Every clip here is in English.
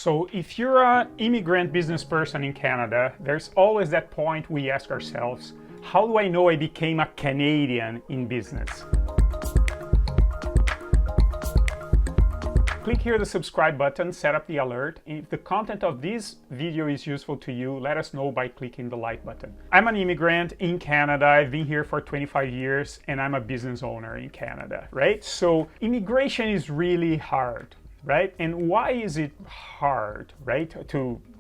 So if you're an immigrant business person in Canada, there's always that point we ask ourselves, how do I know I became a Canadian in business? Click here the subscribe button, set up the alert. If the content of this video is useful to you, let us know by clicking the like button. I'm an immigrant in Canada. I've been here for 25 years and I'm a business owner in Canada, right? So immigration is really hard, right? And why is it hard, right?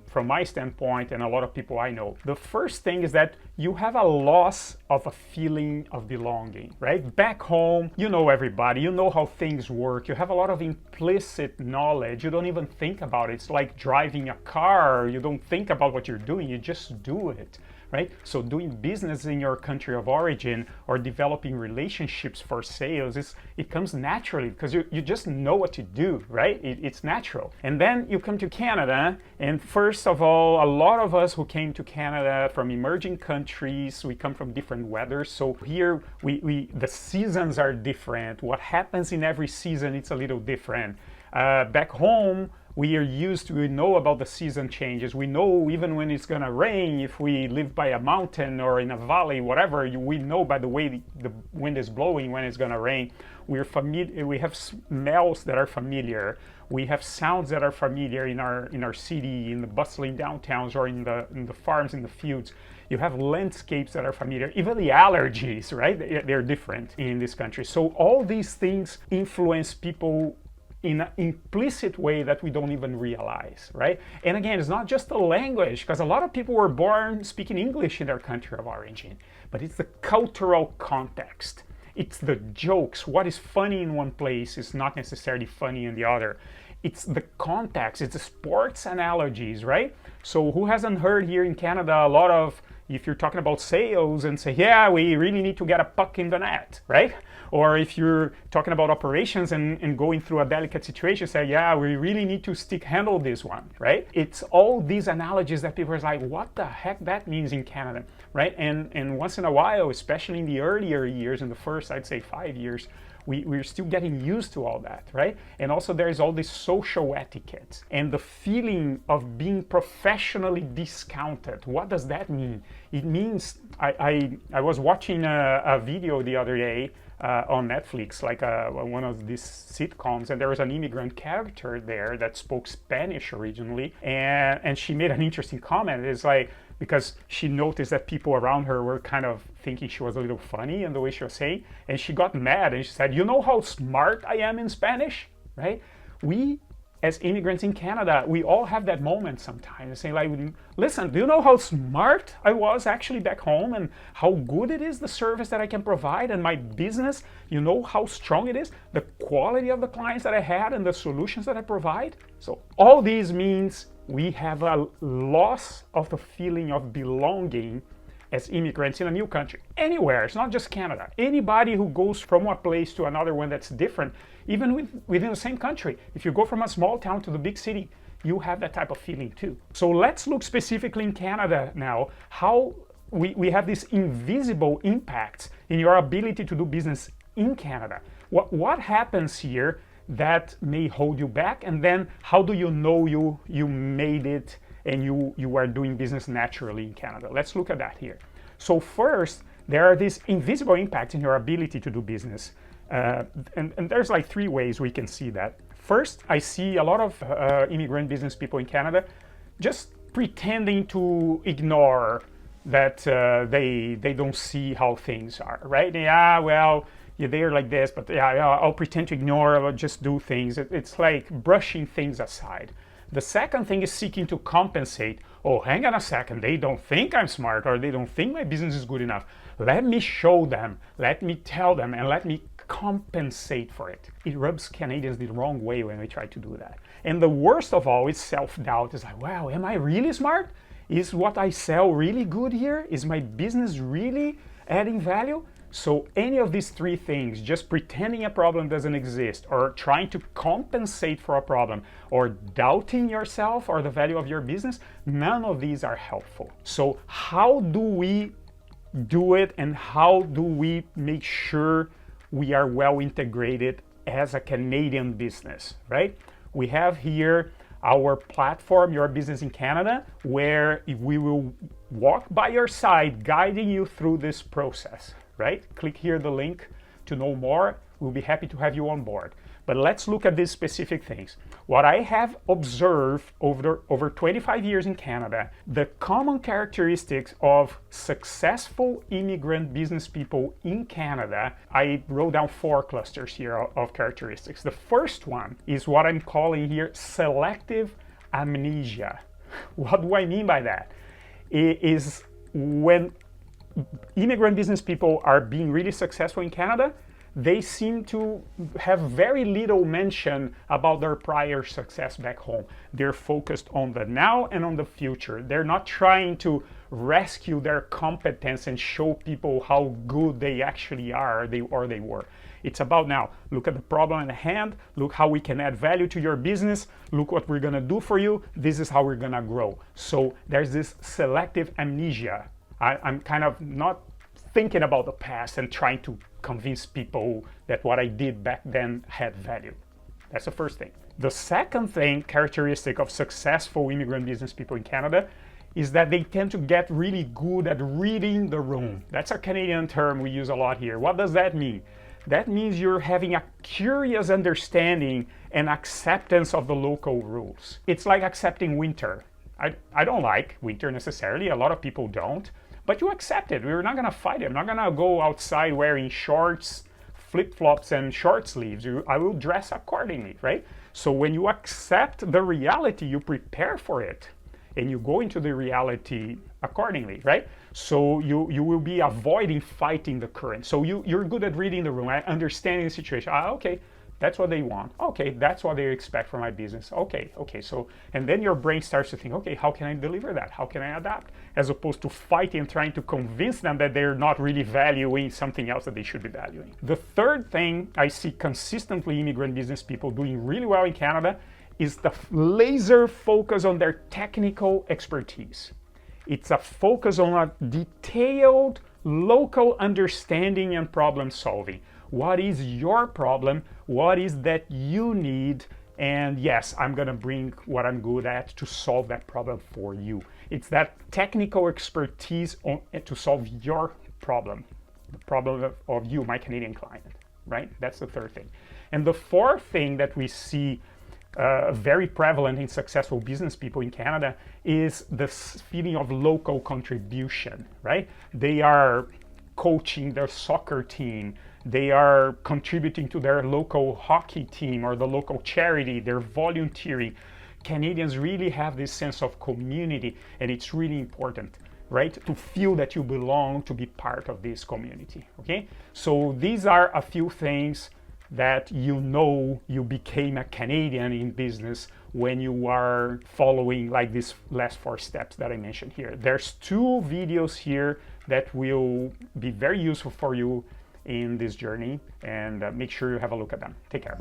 From my standpoint and a lot of people I know, the first thing is that you have a loss of a feeling of belonging, right? Back home, you know everybody, you know how things work, you have a lot of implicit knowledge, you don't even think about it. It's like driving a car, you don't think about what you're doing, you just do it. Right? So doing business in your country of origin or developing relationships for sales, it comes naturally because you just know what to do, right? It's natural. And then you come to Canada, and first of all, a lot of us who came to Canada from emerging countries, we come from different weathers. So here the seasons are different. What happens in every season, it's a little different. Back home, we are used to, we know about the season changes. We know even when it's gonna rain, if we live by a mountain or in a valley, whatever, we know by the way the wind is blowing when it's gonna rain. We're familiar, we have smells that are familiar. We have sounds that are familiar in our city, in the bustling downtowns or in the farms, in the fields. You have landscapes that are familiar, even the allergies, right? They're different in this country. So all these things influence people in an implicit way that we don't even realize, right? And again, it's not just the language, because a lot of people were born speaking English in their country of origin, but it's the cultural context. It's the jokes. What is funny in one place is not necessarily funny in the other. It's the context, it's the sports analogies, right? So who hasn't heard here in Canada a lot of, if you're talking about sales and say, yeah, we really need to get a puck in the net, right? Or if you're talking about operations and going through a delicate situation, say, yeah, we really need to stick handle this one, right? It's all these analogies that people are like, what the heck that means in Canada, right? And once in a while, especially in the earlier years, in the first, I'd say 5 years, we're still getting used to all that, right? And also there's all this social etiquette and the feeling of being professionally discounted. What does that mean? It means, I was watching a video the other day on Netflix, like one of these sitcoms, and there was an immigrant character there that spoke Spanish originally, and she made an interesting comment. It's like, because she noticed that people around her were kind of thinking she was a little funny in the way she was saying, and she got mad and she said, you know how smart I am in Spanish, right? We, as immigrants in Canada, we all have that moment sometimes, saying like, listen, do you know how smart I was actually back home and how good it is, the service that I can provide and my business, you know how strong it is, the quality of the clients that I had and the solutions that I provide? So all these means we have a loss of the feeling of belonging as immigrants in a new country. Anywhere, it's not just Canada. Anybody who goes from one place to another one that's different, even within the same country. If you go from a small town to the big city, you have that type of feeling too. So let's look specifically in Canada now, how we have these invisible impacts in your ability to do business in Canada. What happens here that may hold you back, and then how do you know you made it and you are doing business naturally in Canada? Let's look at that here. So first, there are these invisible impacts in your ability to do business. And there's like 3 ways we can see that. First, I see a lot of immigrant business people in Canada just pretending to ignore that they don't see how things are, right? Yeah, well, yeah, they're like this, but yeah, I'll pretend to ignore, I'll just do things. It's like brushing things aside. The second thing is seeking to compensate. Oh, hang on a second, they don't think I'm smart or they don't think my business is good enough. Let me show them, let me tell them, and let me compensate for it. It rubs Canadians the wrong way when we try to do that. And the worst of all is self-doubt. It's like, wow, am I really smart? Is what I sell really good here? Is my business really adding value? So any of these 3 things, just pretending a problem doesn't exist, or trying to compensate for a problem, or doubting yourself or the value of your business, none of these are helpful. So how do we do it, and how do we make sure we are well integrated as a Canadian business, right? We have here our platform, Your Business in Canada, where we will walk by your side, guiding you through this process, right? Click here the link to know more. We'll be happy to have you on board. But let's look at these specific things. What I have observed over 25 years in Canada, the common characteristics of successful immigrant business people in Canada, I wrote down 4 clusters here of characteristics. The first one is what I'm calling here selective amnesia. What do I mean by that? It is when immigrant business people are being really successful in Canada, they seem to have very little mention about their prior success back home. They're focused on the now and on the future. They're not trying to rescue their competence and show people how good they actually are or they were. It's about now. Look at the problem at hand. Look how we can add value to your business. Look what we're gonna do for you. This is how we're gonna grow. So there's this selective amnesia. I'm kind of not thinking about the past and trying to convince people that what I did back then had value. That's the first thing. The second thing, characteristic of successful immigrant business people in Canada, is that they tend to get really good at reading the room. That's a Canadian term we use a lot here. What does that mean? That means you're having a curious understanding and acceptance of the local rules. It's like accepting winter. I don't like winter necessarily. A lot of people don't. But you accept it. We're not going to fight it. I'm not going to go outside wearing shorts, flip-flops, and short sleeves. I will dress accordingly, right? So when you accept the reality, you prepare for it, and you go into the reality accordingly, right? So you will be avoiding fighting the current. So you're good at reading the room, understanding the situation. Okay, that's what they want. Okay, that's what they expect from my business. Okay, so, and then your brain starts to think, okay, how can I deliver that? How can I adapt? As opposed to fighting and trying to convince them that they're not really valuing something else that they should be valuing. The third thing I see consistently immigrant business people doing really well in Canada is the laser focus on their technical expertise. It's a focus on a detailed local understanding and problem solving. What is your problem? What is that you need? And yes, I'm gonna bring what I'm good at to solve that problem for you. It's that technical expertise to solve your problem, the problem of you, my Canadian client, right? That's the third thing. And the fourth thing that we see very prevalent in successful business people in Canada is this feeling of local contribution, right? They are coaching their soccer team. They are contributing to their local hockey team or the local charity. They're volunteering. Canadians really have this sense of community, and it's really important, right? To feel that you belong, to be part of this community, okay? So these are a few things that you became a Canadian in business when you are following like these last 4 steps that I mentioned here. There's 2 videos here that will be very useful for you in this journey, and make sure you have a look at them. Take care.